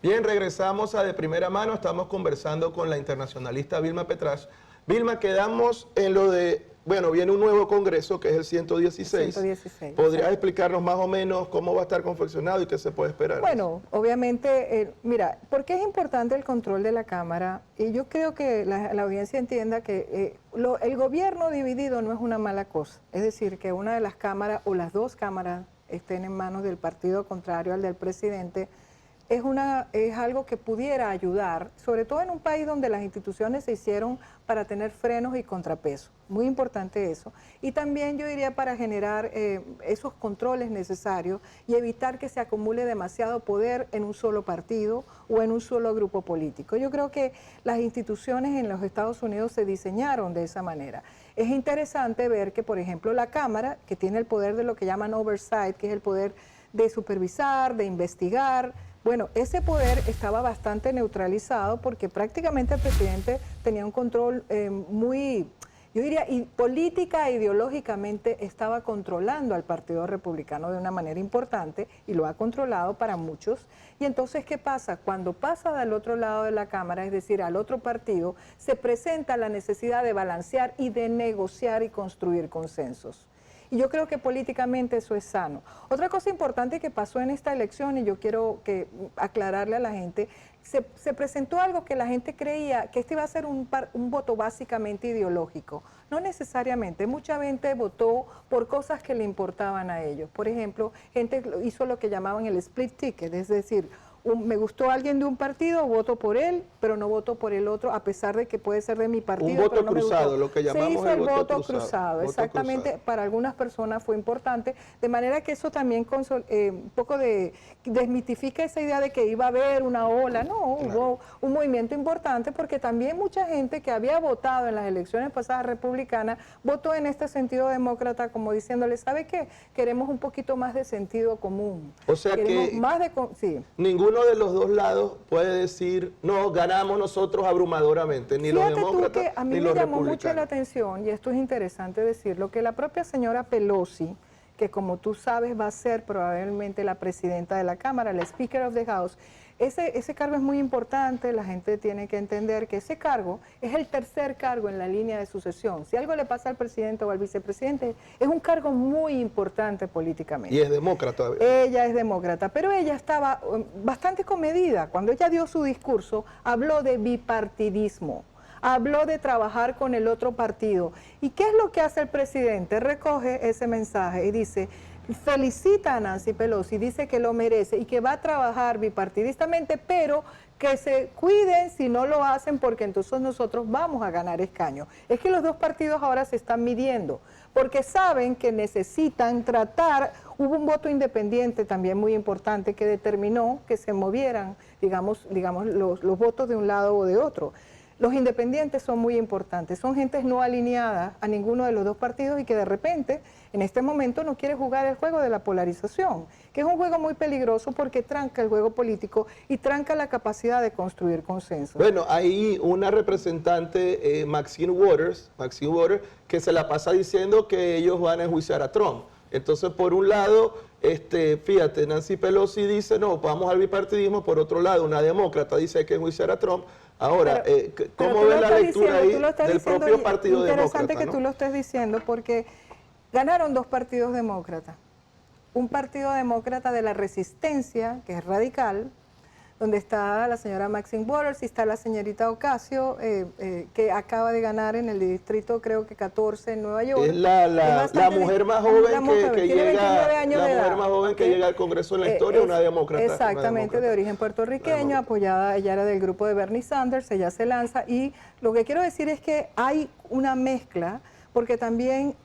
Bien, regresamos a De Primera Mano. Estamos conversando con la internacionalista Vilma Petrach. Vilma, quedamos en lo de, bueno, viene un nuevo congreso que es el 116. 116. ¿Podrías explicarnos más o menos cómo va a estar confeccionado y qué se puede esperar? Bueno, obviamente, mira, ¿por qué es importante el control de la Cámara? Y yo creo que la audiencia entienda que el gobierno dividido no es una mala cosa. Es decir, que una de las cámaras o las dos cámaras estén en manos del partido contrario al del presidente, es algo que pudiera ayudar, sobre todo en un país donde las instituciones se hicieron para tener frenos y contrapesos. Muy importante eso. Y también yo diría para generar esos controles necesarios y evitar que se acumule demasiado poder en un solo partido o en un solo grupo político. Yo creo que las instituciones en los Estados Unidos se diseñaron de esa manera. Es interesante ver que, por ejemplo, la Cámara, que tiene el poder de lo que llaman oversight, que es el poder de supervisar, de investigar. Bueno, ese poder estaba bastante neutralizado porque prácticamente el presidente tenía un control muy, yo diría, política e ideológicamente estaba controlando al Partido Republicano de una manera importante y lo ha controlado para muchos. Y entonces, ¿qué pasa? Cuando pasa del otro lado de la Cámara, es decir, al otro partido, se presenta la necesidad de balancear y de negociar y construir consensos. Y yo creo que políticamente eso es sano. Otra cosa importante que pasó en esta elección, y yo quiero aclararle a la gente, se presentó algo que la gente creía que este iba a ser un voto básicamente ideológico. No necesariamente. Mucha gente votó por cosas que le importaban a ellos. Por ejemplo, gente hizo lo que llamaban el split ticket, es decir, me gustó alguien de un partido, voto por él, pero no voto por el otro, a pesar de que puede ser de mi partido. Un voto pero no cruzado, lo que llamamos se hizo el voto cruzado. Exactamente, para algunas personas fue importante, de manera que eso también un poco desmitifica esa idea de que iba a haber una ola. No, hubo un movimiento importante porque también mucha gente que había votado en las elecciones pasadas republicanas votó en este sentido demócrata, como diciéndole, ¿sabe qué? Queremos un poquito más de sentido común. O sea queremos que más sí. Ninguno de los dos lados puede decir, no, ganamos nosotros abrumadoramente, ni los demócratas que a mí ni me los llamó republicanos. mucho la atención, y esto es interesante decirlo, que la propia señora Pelosi, que como tú sabes va a ser probablemente la presidenta de la Cámara, la Speaker of the House, ese cargo es muy importante. La gente tiene que entender que ese cargo es el tercer cargo en la línea de sucesión. Si algo le pasa al presidente o al vicepresidente, es un cargo muy importante políticamente. Y es demócrata. Ella es demócrata, pero ella estaba bastante comedida. Cuando ella dio su discurso, habló de bipartidismo. Habló de trabajar con el otro partido. ¿Y qué es lo que hace el presidente? Recoge ese mensaje y dice, felicita a Nancy Pelosi, dice que lo merece y que va a trabajar bipartidistamente, pero que se cuiden si no lo hacen porque entonces nosotros vamos a ganar escaños. Es que los dos partidos ahora se están midiendo porque saben que necesitan tratar. Hubo un voto independiente también muy importante que determinó que se movieran, digamos los votos de un lado o de otro. Los independientes son muy importantes, son gentes no alineadas a ninguno de los dos partidos y que de repente, en este momento, no quiere jugar el juego de la polarización, que es un juego muy peligroso porque tranca el juego político y tranca la capacidad de construir consenso. Bueno, hay una representante, Maxine Waters, que se la pasa diciendo que ellos van a enjuiciar a Trump. Entonces, por un lado, fíjate, Nancy Pelosi dice, no, vamos al bipartidismo. Por otro lado, una demócrata dice que enjuiciar a Trump. Ahora, ¿cómo ves la lectura ahí del propio partido demócrata? Interesante que tú lo estés diciendo porque ganaron dos partidos demócratas. Un partido demócrata de la resistencia, que es radical, donde está la señora Maxine Waters y está la señorita Ocasio, que acaba de ganar en el distrito, creo que 14 en Nueva York. Es la mujer más joven que llega al Congreso en la historia, una demócrata. Exactamente, de origen puertorriqueño, apoyada, ella era del grupo de Bernie Sanders, ella se lanza. Y lo que quiero decir es que hay una mezcla, porque también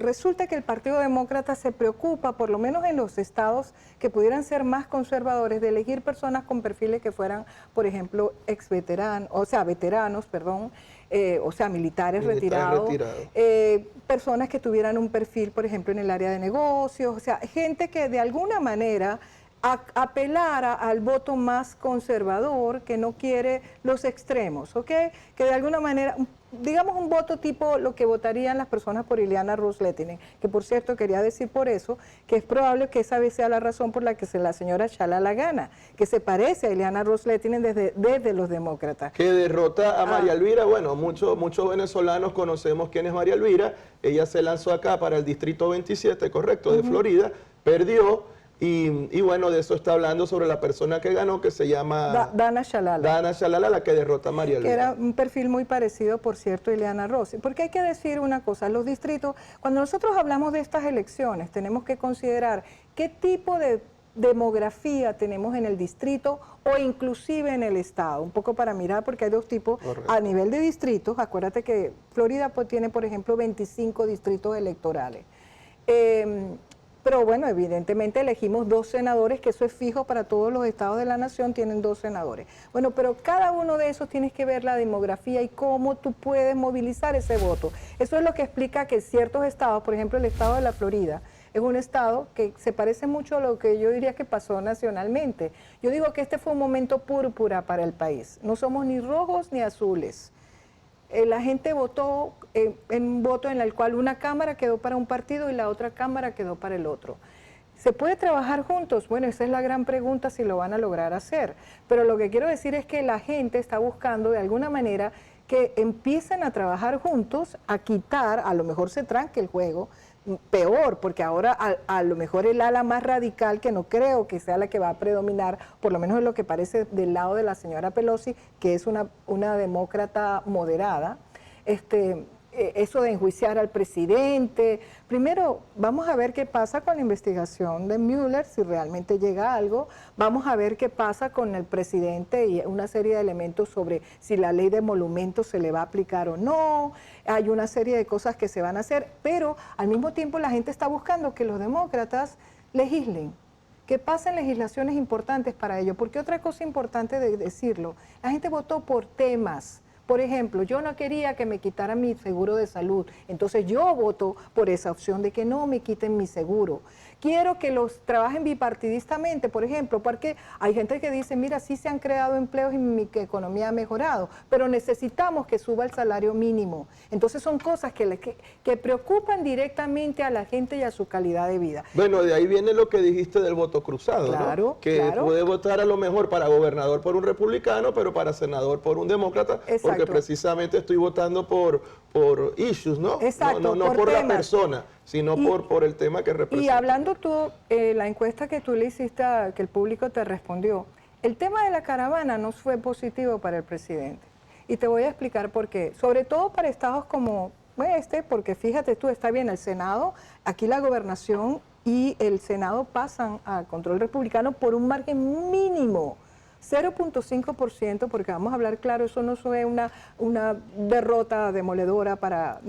resulta que el Partido Demócrata se preocupa, por lo menos en los estados que pudieran ser más conservadores, de elegir personas con perfiles que fueran, por ejemplo, militares retirados, personas que tuvieran un perfil, por ejemplo, en el área de negocios, o sea, gente que de alguna manera apelar al voto más conservador, que no quiere los extremos, ¿ok? Que de alguna manera, digamos un voto tipo lo que votarían las personas por Ileana Ros-Lehtinen, que por cierto quería decir por eso, que es probable que esa vez sea la razón por la que la señora Shalala gana, que se parece a Ileana Ros-Lehtinen desde los demócratas. Que derrota a María Elvira. Bueno, muchos venezolanos conocemos quién es María Elvira. Ella se lanzó acá para el distrito 27, correcto, de Florida, perdió. Y bueno, de eso está hablando sobre la persona que ganó, que se llama Dana Shalala. Dana Shalala, la que derrota a María Elvira. Que era un perfil muy parecido, por cierto, a Ileana Ros. Porque hay que decir una cosa, los distritos, cuando nosotros hablamos de estas elecciones, tenemos que considerar qué tipo de demografía tenemos en el distrito o inclusive en el estado, un poco para mirar, porque hay dos tipos. Correcto. A nivel de distritos, acuérdate que Florida tiene, por ejemplo, 25 distritos electorales. Pero bueno, evidentemente elegimos 2 senadores, que eso es fijo para todos los estados de la nación, tienen 2 senadores. Bueno, pero cada uno de esos tienes que ver la demografía y cómo tú puedes movilizar ese voto. Eso es lo que explica que ciertos estados, por ejemplo el estado de la Florida, es un estado que se parece mucho a lo que yo diría que pasó nacionalmente. Yo digo que este fue un momento púrpura para el país. No somos ni rojos ni azules. La gente votó en un voto en el cual una cámara quedó para un partido y la otra cámara quedó para el otro. ¿Se puede trabajar juntos? Bueno, esa es la gran pregunta, si lo van a lograr hacer. Pero lo que quiero decir es que la gente está buscando de alguna manera que empiecen a trabajar juntos, a quitar, a lo mejor se tranque el juego, peor, porque ahora a lo mejor el ala más radical, que no creo que sea la que va a predominar, por lo menos es lo que parece del lado de la señora Pelosi, que es una demócrata moderada, eso de enjuiciar al presidente. Primero, vamos a ver qué pasa con la investigación de Mueller, si realmente llega algo. Vamos a ver qué pasa con el presidente y una serie de elementos sobre si la ley de emolumentos se le va a aplicar o no. Hay una serie de cosas que se van a hacer, pero al mismo tiempo la gente está buscando que los demócratas legislen, que pasen legislaciones importantes para ello. Porque otra cosa importante de decirlo, la gente votó por temas. Por ejemplo, yo no quería que me quitaran mi seguro de salud, entonces yo voto por esa opción de que no me quiten mi seguro. Quiero que los trabajen bipartidistamente, por ejemplo, porque hay gente que dice, mira, sí se han creado empleos y mi economía ha mejorado, pero necesitamos que suba el salario mínimo. Entonces son cosas que preocupan directamente a la gente y a su calidad de vida. Bueno, de ahí viene lo que dijiste del voto cruzado, claro, ¿no? Que claro. Puede votar a lo mejor para gobernador por un republicano, pero para senador por un demócrata. Exacto. Porque precisamente estoy votando por issues, ¿no? Exacto, no por la persona, sino por el tema que representa. Y hablando tú, la encuesta que tú le hiciste, que el público te respondió, el tema de la caravana no fue positivo para el presidente. Y te voy a explicar por qué. Sobre todo para estados como porque fíjate tú, está bien, el Senado, aquí la gobernación y el Senado pasan a control republicano por un margen mínimo. 0.5%, porque vamos a hablar claro, eso no fue una derrota demoledora para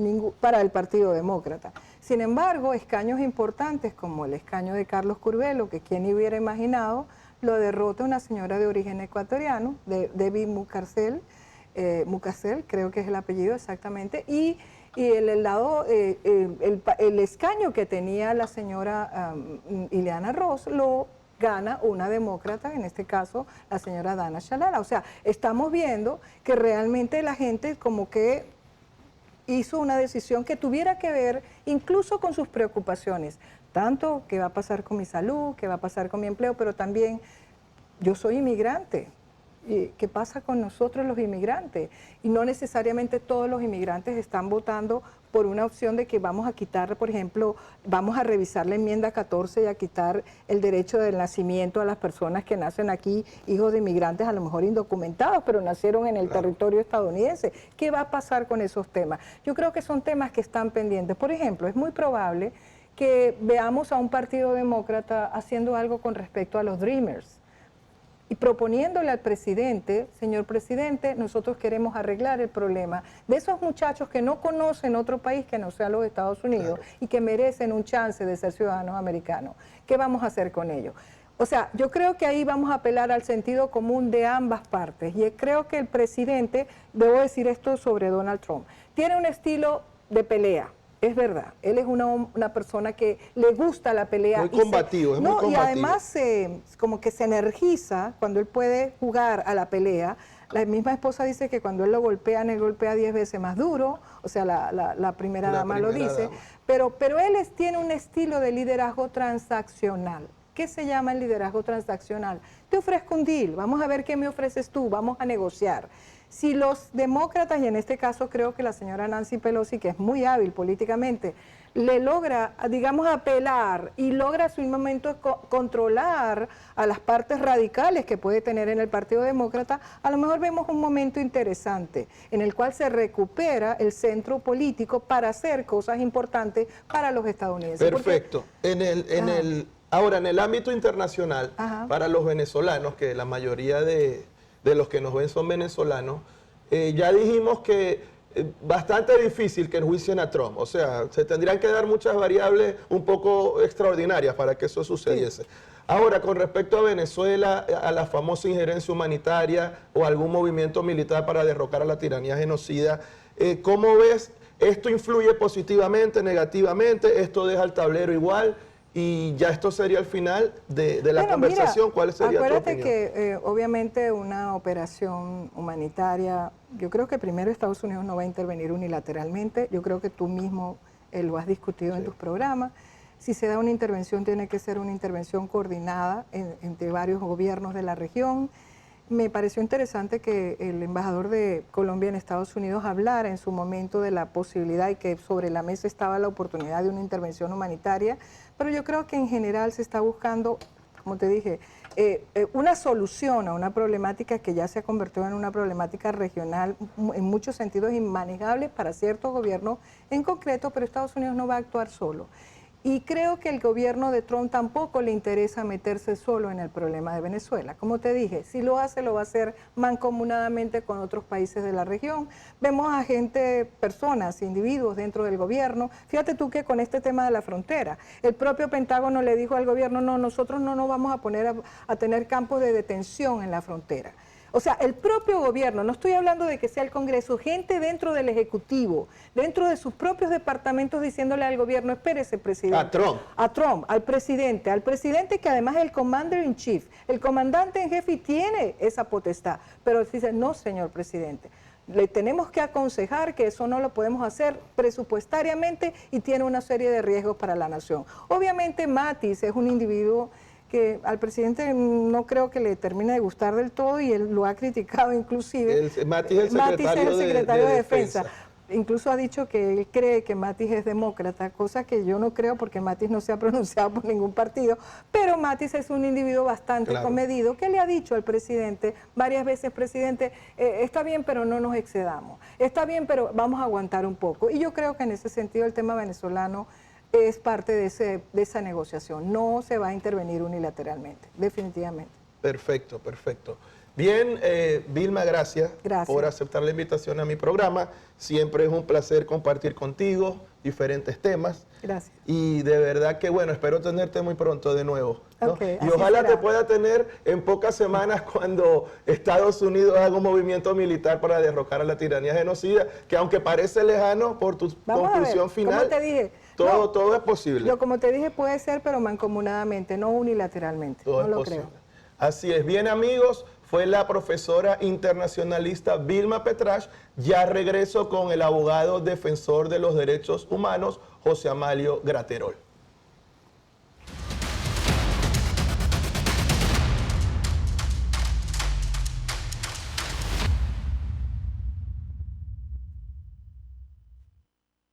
el Partido Demócrata. Sin embargo, escaños importantes como el escaño de Carlos Curvelo, que quien hubiera imaginado, lo derrota una señora de origen ecuatoriano, Debbie Mucarsel, creo que es el apellido exactamente, y el escaño que tenía la señora Ileana Ros lo gana una demócrata, en este caso la señora Dana Shalala. O sea, estamos viendo que realmente la gente como que hizo una decisión que tuviera que ver incluso con sus preocupaciones, tanto qué va a pasar con mi salud, qué va a pasar con mi empleo, pero también yo soy inmigrante. ¿Qué pasa con nosotros los inmigrantes? Y no necesariamente todos los inmigrantes están votando por una opción de que vamos a quitar, por ejemplo, vamos a revisar la enmienda 14 y a quitar el derecho del nacimiento a las personas que nacen aquí, hijos de inmigrantes a lo mejor indocumentados, pero nacieron en el territorio estadounidense. ¿Qué va a pasar con esos temas? Yo creo que son temas que están pendientes. Por ejemplo, es muy probable que veamos a un partido demócrata haciendo algo con respecto a los Dreamers. Y proponiéndole al presidente, señor presidente, nosotros queremos arreglar el problema de esos muchachos que no conocen otro país que no sea los Estados Unidos y que merecen un chance de ser ciudadanos americanos. ¿Qué vamos a hacer con ellos? O sea, yo creo que ahí vamos a apelar al sentido común de ambas partes. Y creo que el presidente, debo decir esto sobre Donald Trump, tiene un estilo de pelea. Es verdad, él es una persona que le gusta la pelea. Muy combativo, es muy combativo. Y además como que se energiza cuando él puede jugar a la pelea. La misma esposa dice que cuando él lo golpean, él golpea 10 veces más duro, o sea, la primera dama lo dice. Pero él tiene un estilo de liderazgo transaccional. ¿Qué se llama el liderazgo transaccional? Te ofrezco un deal, vamos a ver qué me ofreces tú, vamos a negociar. Si los demócratas, y en este caso creo que la señora Nancy Pelosi, que es muy hábil políticamente, le logra, digamos, apelar y logra a su momento controlar a las partes radicales que puede tener en el Partido Demócrata, a lo mejor vemos un momento interesante en el cual se recupera el centro político para hacer cosas importantes para los estadounidenses. Perfecto. Ahora, en el ámbito internacional, para los venezolanos, que la mayoría de los que nos ven son venezolanos, ya dijimos que bastante difícil que enjuicien a Trump. O sea, se tendrían que dar muchas variables un poco extraordinarias para que eso sucediese. Sí. Ahora, con respecto a Venezuela, a la famosa injerencia humanitaria o algún movimiento militar para derrocar a la tiranía genocida, ¿cómo ves? ¿Esto influye positivamente, negativamente? ¿Esto deja el tablero igual? Y ya esto sería el final de la conversación. Mira, ¿Cuál sería tu opinión? Acuérdate que obviamente una operación humanitaria, yo creo que primero Estados Unidos no va a intervenir unilateralmente, yo creo que tú mismo lo has discutido en tus programas. Si se da una intervención, tiene que ser una intervención coordinada entre varios gobiernos de la región. Me pareció interesante que el embajador de Colombia en Estados Unidos hablara en su momento de la posibilidad y que sobre la mesa estaba la oportunidad de una intervención humanitaria, pero yo creo que en general se está buscando, como te dije, una solución a una problemática que ya se ha convertido en una problemática regional, en muchos sentidos inmanejable para ciertos gobiernos en concreto, pero Estados Unidos no va a actuar solo. Y creo que el gobierno de Trump tampoco le interesa meterse solo en el problema de Venezuela. Como te dije, si lo hace, lo va a hacer mancomunadamente con otros países de la región. Vemos a gente, personas, individuos dentro del gobierno. Fíjate tú que con este tema de la frontera, el propio Pentágono le dijo al gobierno, no, nosotros no nos vamos a poner a tener campos de detención en la frontera. O sea, el propio gobierno, no estoy hablando de que sea el Congreso, gente dentro del Ejecutivo, dentro de sus propios departamentos diciéndole al gobierno, espérese, presidente. A Trump. A Trump, al presidente que además es el Commander in Chief, el comandante en jefe y tiene esa potestad. Pero dice, no, señor presidente, le tenemos que aconsejar que eso no lo podemos hacer presupuestariamente y tiene una serie de riesgos para la nación. Obviamente Mattis es un individuo que al presidente no creo que le termine de gustar del todo y él lo ha criticado inclusive. Mattis es el secretario de Defensa. Incluso ha dicho que él cree que Mattis es demócrata, cosa que yo no creo porque Mattis no se ha pronunciado por ningún partido, pero Mattis es un individuo bastante comedido que le ha dicho al presidente varias veces, presidente, está bien pero no nos excedamos, está bien pero vamos a aguantar un poco. Y yo creo que en ese sentido el tema venezolano es parte de esa negociación. No se va a intervenir unilateralmente, definitivamente. Perfecto, perfecto. Bien, Vilma, gracias por aceptar la invitación a mi programa. Siempre es un placer compartir contigo diferentes temas. Gracias. Y de verdad que, bueno, espero tenerte muy pronto de nuevo, ¿no? Okay, y ojalá te pueda tener en pocas semanas cuando Estados Unidos haga un movimiento militar para derrocar a la tiranía genocida, que aunque parece lejano por tu conclusión final, como te dije, todo es posible. Como te dije, puede ser, pero mancomunadamente, no unilateralmente. Todo no es lo posible. creo. Así es. Bien, amigos, fue la profesora internacionalista Vilma Petrasch. Ya regreso con el abogado defensor de los derechos humanos, José Amalio Graterol.